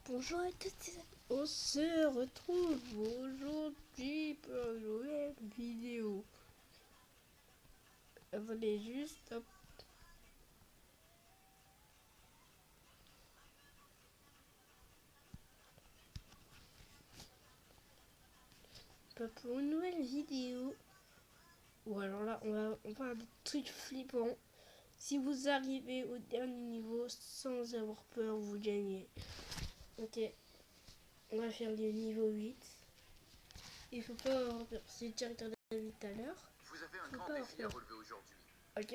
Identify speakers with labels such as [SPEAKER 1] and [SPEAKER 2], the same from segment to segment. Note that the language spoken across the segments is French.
[SPEAKER 1] Bonjour à tous, on se retrouve aujourd'hui pour une nouvelle vidéo. Attendez juste, hop. Pour une nouvelle vidéo. Ou alors là, on va faire des trucs flippants. Si vous arrivez au dernier niveau sans avoir peur, vous gagnez. Ok, on va faire le niveau 8. Il faut pas avoir peur. C'est le directeur David tout à l'heure.
[SPEAKER 2] Vous avez un grand défi à relever aujourd'hui.
[SPEAKER 1] Ok.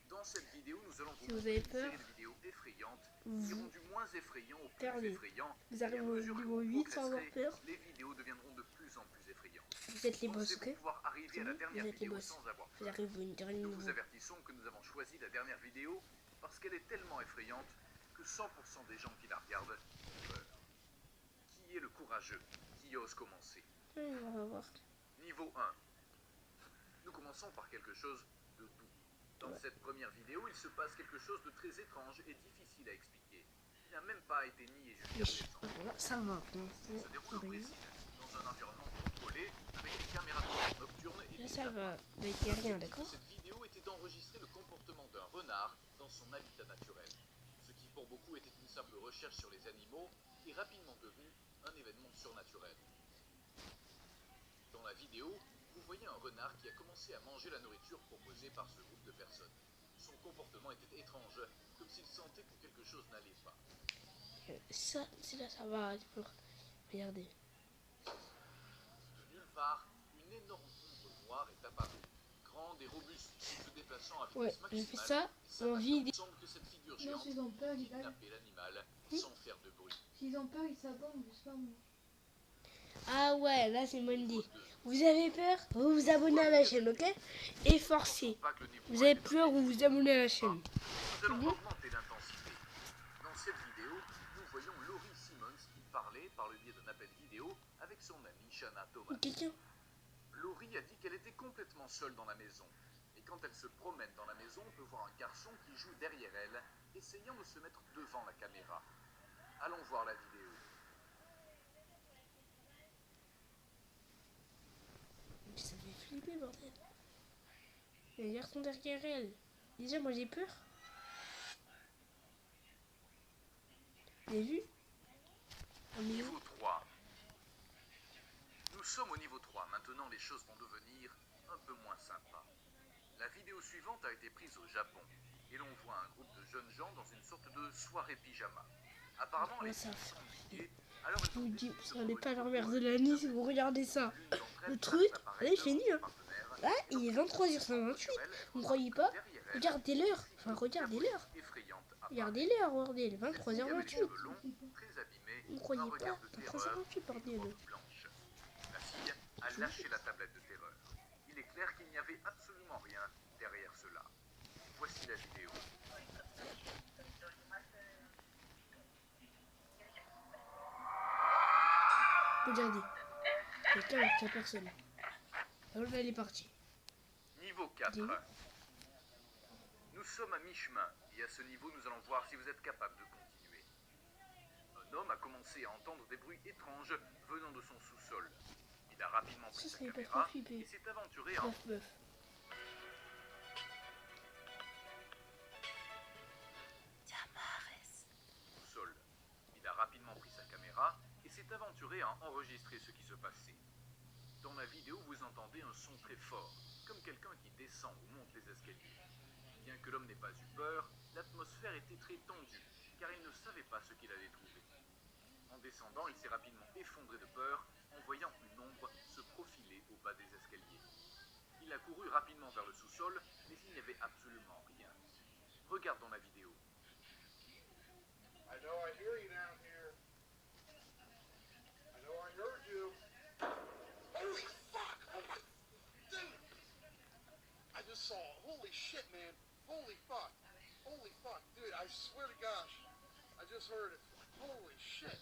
[SPEAKER 2] Dans cette vidéo, nous allons
[SPEAKER 1] Si vous avez peur,
[SPEAKER 2] une série de vidéos effrayantes qui iront du moins effrayant au plus
[SPEAKER 1] perdez.
[SPEAKER 2] effrayant.
[SPEAKER 1] Vous arrivez au niveau 8 sans avoir peur.
[SPEAKER 2] Les vidéos deviendront de plus en plus effrayantes.
[SPEAKER 1] Vous êtes les boss, ok?
[SPEAKER 2] Pouvoir arriver à la dernière vidéo sans avoir peur.
[SPEAKER 1] Vous arrivez au dernier niveau.
[SPEAKER 2] Nous vous avertissons que nous avons choisi la dernière vidéo parce qu'elle est tellement effrayante que 100% des gens qui la regardent ont peur. Qui est le courageux qui ose commencer?
[SPEAKER 1] On va voir.
[SPEAKER 2] Niveau 1. Nous commençons par quelque chose de doux. Dans cette première vidéo, il se passe quelque chose de très étrange et difficile à expliquer. Il n'a même pas été nié jusqu'à présent.
[SPEAKER 1] Ça va.
[SPEAKER 2] Il se déroule au Brésil, dans un environnement contrôlé, avec des caméras nocturnes et
[SPEAKER 1] là, ça va. Mais il n'y a rien, d'accord?
[SPEAKER 2] Cette vidéo était d'enregistrer le comportement d'un renard dans son habitat naturel. Ce qui pour beaucoup était une simple recherche sur les animaux est rapidement devenu un événement surnaturel. Dans la vidéo, vous voyez un renard qui a commencé à manger la nourriture proposée par ce groupe de personnes. Son comportement était étrange, comme s'il sentait que quelque chose n'allait pas.
[SPEAKER 1] Ça, c'est là, ça va. Regardez.
[SPEAKER 2] De nulle part, une énorme ombre noire est apparue, grande et robuste, se déplaçant à vitesse maximale.
[SPEAKER 1] J'ai fait ça en vidéo.
[SPEAKER 2] Il semble que cette figure géante tapait l'animal sans faire de bruit.
[SPEAKER 3] S'ils ont peur, ils s'attendent, je sais pas moi.
[SPEAKER 1] Ah ouais, là c'est mon idée. Vous avez peur, vous vous abonnez à la chaîne, ok? Et forcez. Vous avez peur, vous vous abonnez à la chaîne.
[SPEAKER 2] Nous allons augmenter l'intensité. Dans cette vidéo, nous voyons Laurie Simmons qui parlait par le biais d'un appel vidéo avec son amie Shanna Thomas.
[SPEAKER 1] Quelqu'un?
[SPEAKER 2] Laurie a dit qu'elle était complètement seule dans la maison. Et quand elle se promène dans la maison, on peut voir un garçon qui joue derrière elle, essayant de se mettre devant la caméra. Allons voir la vidéo.
[SPEAKER 1] Ça me fait flipper, bordel. Il y a un garçon derrière elle. Déjà, moi j'ai peur. Vous avez vu?
[SPEAKER 2] Niveau 3. Nous sommes au niveau 3. Maintenant, les choses vont devenir un peu moins sympas. La vidéo suivante a été prise au Japon. Et l'on voit un groupe de jeunes gens dans une sorte de soirée pyjama. Apparemment, les filles sont habillées. Alors,
[SPEAKER 1] je vous dis, vous n'allez pas l'envers de la nuit si vous regardez ça. Le truc, là il fait nuit. Hein. Là, il est 23h58. Vous ne croyez pas? Regardez l'heure. Enfin, regardez l'heure. Regardez l'heure, bordel. 23h28. Vous ne croyez pas? 23h28, bordel.
[SPEAKER 2] La fille a lâché la tablette de terreur. Il est clair qu'il n'y avait absolument rien derrière cela. Voici la vidéo.
[SPEAKER 1] Regardez. Quelqu'un avec la personne. Alors là, elle est partie.
[SPEAKER 2] Niveau 4. Nous sommes à mi-chemin. Et à ce niveau, nous allons voir si vous êtes capable de continuer. Un homme a commencé à entendre des bruits étranges venant de son sous-sol. Il a rapidement pris sa caméra et s'est aventuré en... sous-sol. Il a rapidement pris sa caméra et s'est aventuré à enregistrer ce qui se passait. Dans la vidéo, vous entendez un son très fort, comme quelqu'un qui descend ou monte les escaliers. Bien que l'homme n'ait pas eu peur, l'atmosphère était très tendue, car il ne savait pas ce qu'il allait trouver. En descendant, il s'est rapidement effondré de peur en voyant une ombre se profiler au bas des escaliers. Il a couru rapidement vers le sous-sol, mais il n'y avait absolument rien. Regardons la vidéo.
[SPEAKER 4] I know I hear you down here. I know I heard you. Holy fuck! Oh my... Dude! I just saw... Holy shit, man. Holy fuck. Holy fuck. Dude, I swear to gosh. I just heard it. Holy shit.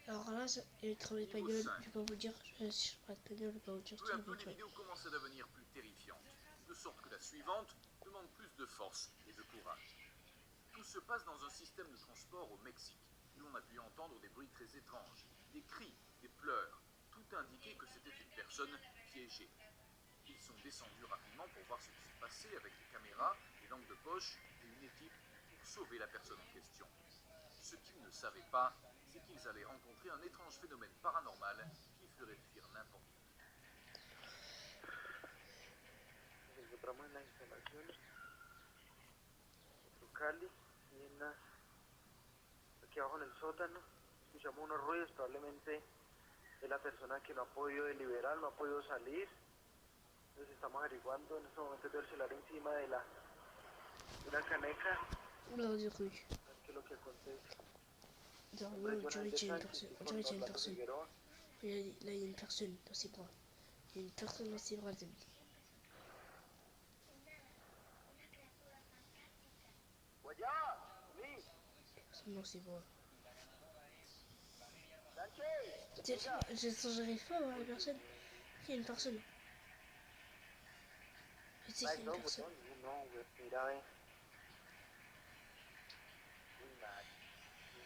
[SPEAKER 1] Alors là, il travaille pas gueule, je vais pas vous dire, je parle pas gueule, je vais pas vous dire
[SPEAKER 2] Peu à peu, les vidéos commencent à devenir plus terrifiantes, de sorte que la suivante demande plus de force et de courage. Tout se passe dans un système de transport au Mexique, où l'on a pu entendre étranges, des cris, des pleurs. Tout indiquait que c'était une personne piégée. Ils sont descendus rapidement pour voir ce qui se passait avec les caméras, les lampes de poche et une équipe pour sauver la personne en question. Ce qu'ils ne savaient pas, c'est qu'ils allaient rencontrer un étrange phénomène paranormal qui ferait fuir n'importe qui.
[SPEAKER 5] Nos encontramos en las instalaciones de Cali y aquí abajo en el sótano escuchamos unos ruidos, probablemente es la persona que no ha podido deliberar, no ha podido salir. Entonces estamos averiguando en este momento del celular encima de una caneca,
[SPEAKER 1] Oula, on dirait.
[SPEAKER 5] a ver qué es lo que acontece.
[SPEAKER 1] Genre,
[SPEAKER 5] Hombre,
[SPEAKER 1] on dirait
[SPEAKER 5] Jonathan
[SPEAKER 1] qu'il y a une
[SPEAKER 5] Sánchez
[SPEAKER 1] personne.
[SPEAKER 5] y
[SPEAKER 1] On
[SPEAKER 5] con
[SPEAKER 1] dirait qu'il y a une
[SPEAKER 5] Orlando
[SPEAKER 1] personne.
[SPEAKER 5] Figueroa.
[SPEAKER 1] Là, il y a une personne dans ses bras. Il y a une personne dans ses bras, les amis. Personne dans ses bras. J'arrive pas à voir la personne. Il y a une personne. Je sais qu'il y a une personne.
[SPEAKER 5] No, güey, mira, ve. Uy,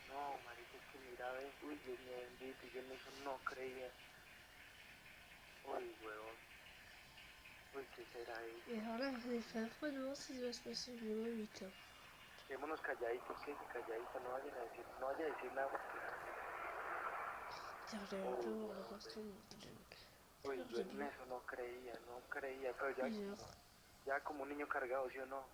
[SPEAKER 5] no, marico, es que mira, ve. Uy, Dios mío bendito, yo en eso no creía. Uy, huevón. Uy, ¿qué será ahí?
[SPEAKER 1] Et alors là, on est fait affreux de voir ce qui va se passer au numéro 8.
[SPEAKER 5] Quedémonos calladitos, que calladitos, no vayan a decir nada.
[SPEAKER 1] Tiens, j'avais un peu voir la personne.
[SPEAKER 5] Uy, yo en eso no creía, pero ya como un niño cargado, ¿sí o no?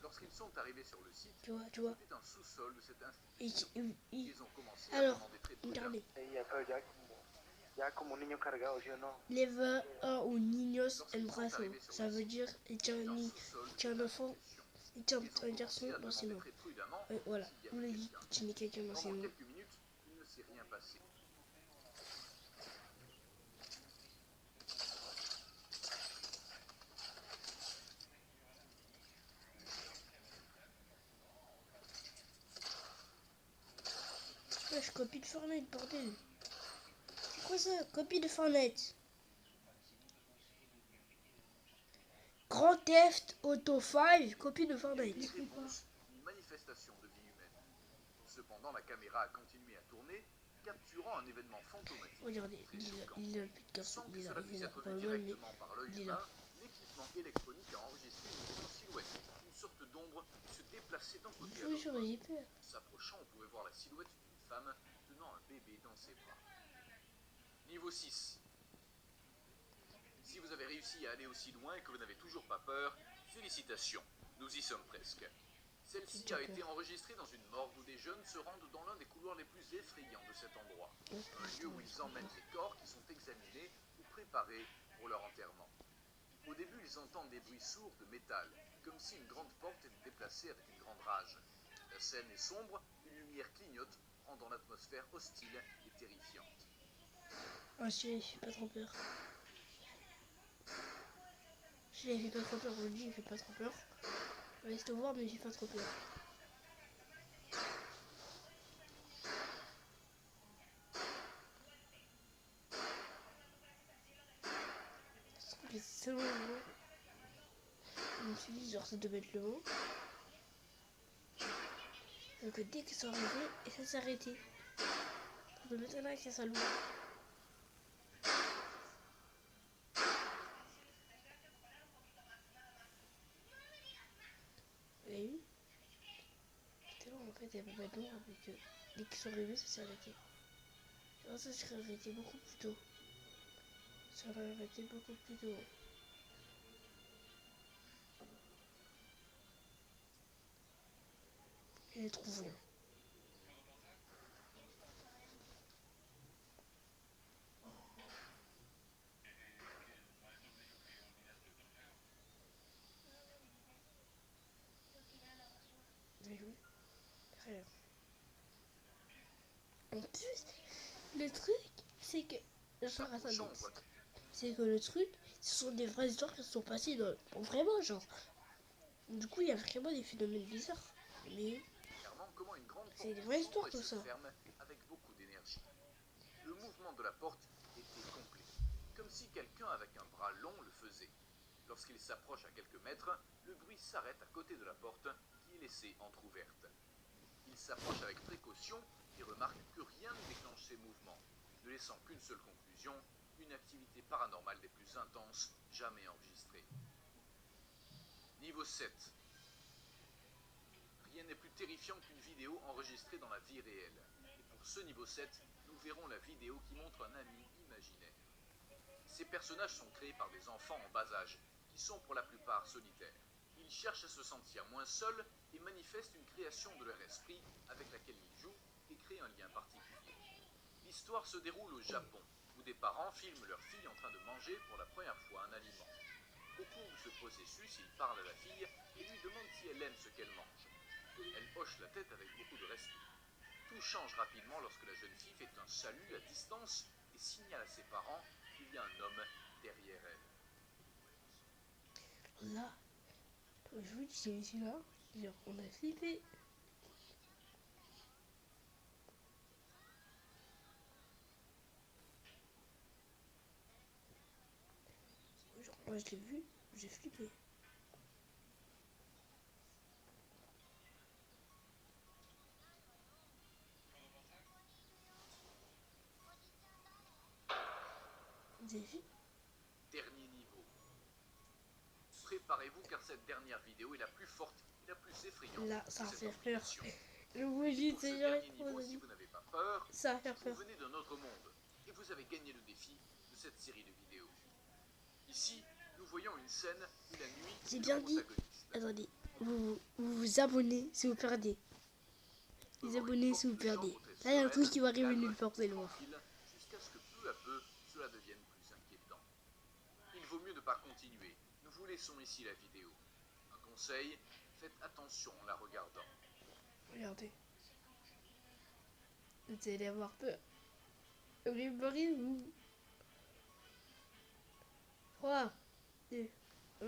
[SPEAKER 2] Lorsqu'ils sont arrivés sur le site,
[SPEAKER 1] Tu vois.
[SPEAKER 2] c'était un sous-sol de cette institution. Ils ont commencé à
[SPEAKER 1] Alors,
[SPEAKER 2] demander très prudemment.
[SPEAKER 1] regardez.
[SPEAKER 5] Pero ya como un niño cargado, ¿sí o no?
[SPEAKER 1] Leva un niños en brazo. Ça veut dire il tient un enfant, il tient un garçon dans ses mains. Voilà, on a dit qu'il tenait quelqu'un dans ses
[SPEAKER 2] Pendant
[SPEAKER 1] mains.
[SPEAKER 2] quelques minutes, il ne s'est rien passé.
[SPEAKER 1] Wesh, copie de Fortnite, bordel. C'est quoi ça? Copie de Fortnite. Grand Theft Auto 5, copie de Fortnite.
[SPEAKER 2] Une réponse, une manifestation de vie humaine. Cependant, la caméra a continué à tourner, capturant un événement fantomatique.
[SPEAKER 1] Regardez,
[SPEAKER 2] très choquant.
[SPEAKER 1] il a plus de garçon.
[SPEAKER 2] Sans que
[SPEAKER 1] Il
[SPEAKER 2] cela
[SPEAKER 1] a
[SPEAKER 2] puisse être
[SPEAKER 1] pas
[SPEAKER 2] vu
[SPEAKER 1] mal, mais
[SPEAKER 2] directement par l'œil
[SPEAKER 1] il est là.
[SPEAKER 2] humain, l'équipement électronique a enregistré une silhouette, une sorte d'ombre se déplacer d'un côté à
[SPEAKER 1] Oui,
[SPEAKER 2] l'autre.
[SPEAKER 1] j'aurais peur.
[SPEAKER 2] S'approchant, on pouvait voir la silhouette d'une femme tenant un bébé dans ses bras. Niveau 6. Si vous avez réussi à aller aussi loin et que vous n'avez toujours pas peur, félicitations, nous y sommes presque. Celle-ci a été enregistrée dans une morgue où des jeunes se rendent dans l'un des couloirs les plus effrayants de cet endroit. Un lieu où ils emmènent les corps qui sont examinés ou préparés pour leur enterrement. Au début, ils entendent des bruits sourds de métal, comme si une grande porte était déplacée avec une grande rage. La scène est sombre, une lumière clignote, rendant l'atmosphère hostile et terrifiante.
[SPEAKER 1] Ah, celui-là, il fait pas trop peur. Celui-là, il fait pas trop peur. Je le dis, il fait pas trop peur. Laisse te voir, mais il fait pas trop peur. C'est long, non? Je me suis dit, genre, ça devait être le vent. Donc, dès qu'ils sont arrivés, et ça s'est arrêté. Ça m'étonnerait que ça soit loin. Vous avez vu? C'était long, en fait, il y avait pas de loin, mais que dès qu'ils sont arrivés, ça s'est arrêté. Alors, ça serait arrêté beaucoup plus tôt. Ça aurait arrêté beaucoup plus tôt. Je les trouve rien. Vous avez vu? Rien. En plus, le truc, c'est que... Genre, attendez. C'est que le truc, ce sont des vraies histoires qui se sont passées vraiment, genre. Du coup, il y a vraiment des phénomènes bizarres. Mais
[SPEAKER 2] Comment une grande
[SPEAKER 1] c'est des
[SPEAKER 2] porte
[SPEAKER 1] vraies
[SPEAKER 2] s'ouvre
[SPEAKER 1] histoires
[SPEAKER 2] et
[SPEAKER 1] tout
[SPEAKER 2] se
[SPEAKER 1] ça.
[SPEAKER 2] ferme avec beaucoup d'énergie. Le mouvement de la porte était complet, comme si quelqu'un avec un bras long le faisait. Lorsqu'il s'approche à quelques mètres, le bruit s'arrête à côté de la porte qui est laissée entr'ouverte. Il s'approche avec précaution et remarque remarque que rien ne déclenche ces mouvements, ne laissant qu'une seule conclusion, une activité paranormale des plus intenses jamais enregistrée. Niveau 7. Rien n'est plus terrifiant qu'une vidéo enregistrée dans la vie réelle. Et pour ce niveau 7, nous verrons la vidéo qui montre un ami imaginaire. Ces personnages sont créés par des enfants en bas âge, qui sont pour la plupart solitaires. Ils cherchent à se sentir moins seuls et manifestent une création de leur esprit avec laquelle ils jouent et créent un lien particulier. L'histoire se déroule au Japon, où des parents filment leur fille en train de manger pour la première fois un aliment. Au cours de ce processus, ils parlent à la fille et lui demandent si elle aime ce qu'elle mange. Elle hoche la tête avec beaucoup de respect. Tout change rapidement lorsque la jeune fille fait un salut à distance et signale à ses parents qu'il y a un homme derrière elle.
[SPEAKER 1] Là, je vous dis, j'ai vu celui-là, genre, on a flippé. Genre, moi je l'ai vu, j'ai flippé. Vous avez vu?
[SPEAKER 2] Dernier niveau. Préparez-vous car cette dernière vidéo est la plus forte et la plus effrayante.
[SPEAKER 1] Là, ça
[SPEAKER 2] de
[SPEAKER 1] va
[SPEAKER 2] cette
[SPEAKER 1] faire peur.
[SPEAKER 2] organisation.
[SPEAKER 1] Le bougie,
[SPEAKER 2] Pour ce
[SPEAKER 1] c'est
[SPEAKER 2] dernier niveau, si vous n'avez pas peur,
[SPEAKER 1] ça va faire
[SPEAKER 2] vous
[SPEAKER 1] peur.
[SPEAKER 2] venez d'un autre monde et vous avez gagné le défi de cette série de vidéos. Ici, nous voyons une scène où la nuit
[SPEAKER 1] J'ai
[SPEAKER 2] est
[SPEAKER 1] bien
[SPEAKER 2] le
[SPEAKER 1] dit.
[SPEAKER 2] protagoniste.
[SPEAKER 1] Attendez, vous abonnez si vous perdez. Les abonnés si vous perdez. Là, il y a un truc qui va arriver nulle part, vous allez voir.
[SPEAKER 2] Jusqu'à ce que peu à peu, cela devienne plus inquiétant. Il vaut mieux ne pas continuer. Nous vous laissons ici la vidéo. Un conseil, faites attention en la regardant.
[SPEAKER 1] Regardez. Vous allez avoir peur. Préparez-vous. 3, 2, 1.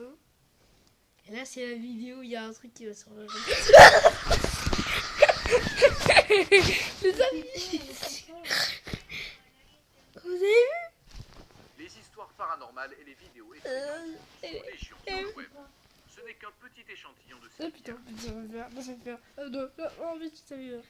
[SPEAKER 1] Et là, c'est la vidéo, il y a un truc qui va sur le Les amis, vous avez vu?
[SPEAKER 2] Les histoires paranormales et les vidéos
[SPEAKER 1] Euh,
[SPEAKER 2] effrayantes sont légion sur le web. Ce n'est qu'un petit échantillon de
[SPEAKER 1] Oh
[SPEAKER 2] ces
[SPEAKER 1] putain,
[SPEAKER 2] biens.
[SPEAKER 1] ça va faire, ça va faire. Non, oh mais ça va.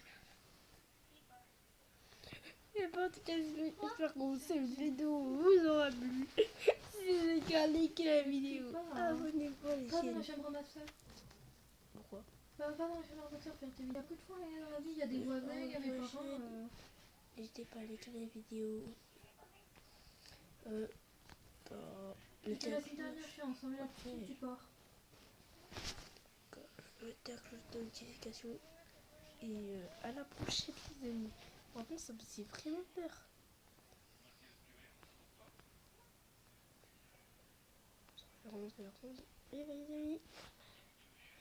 [SPEAKER 1] Et bon, en tout cas, j'espère que cette vidéo vous aura plu. Si vous avez qu'à liker la vidéo, abonnez-vous à la
[SPEAKER 3] Pas dans la
[SPEAKER 1] chaîne.
[SPEAKER 3] chambre à ma soeur.
[SPEAKER 1] Pourquoi?
[SPEAKER 3] Bah, pas dans la chambre à ma soeur faire tes vidéos. Il y a peu de fois dans la vie, il y a des voisins, il y a mes parents.
[SPEAKER 1] N'hésitez pas à liker la vidéo.
[SPEAKER 3] C'était la semaine dernière, je suis ensemble, là, tout tu pars.
[SPEAKER 1] Mettez la cloche de notification. Et à la prochaine, les amis. En plus, ça me faisait vraiment peur. Ça va faire remonter leur compte. Et les amis,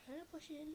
[SPEAKER 1] à la prochaine.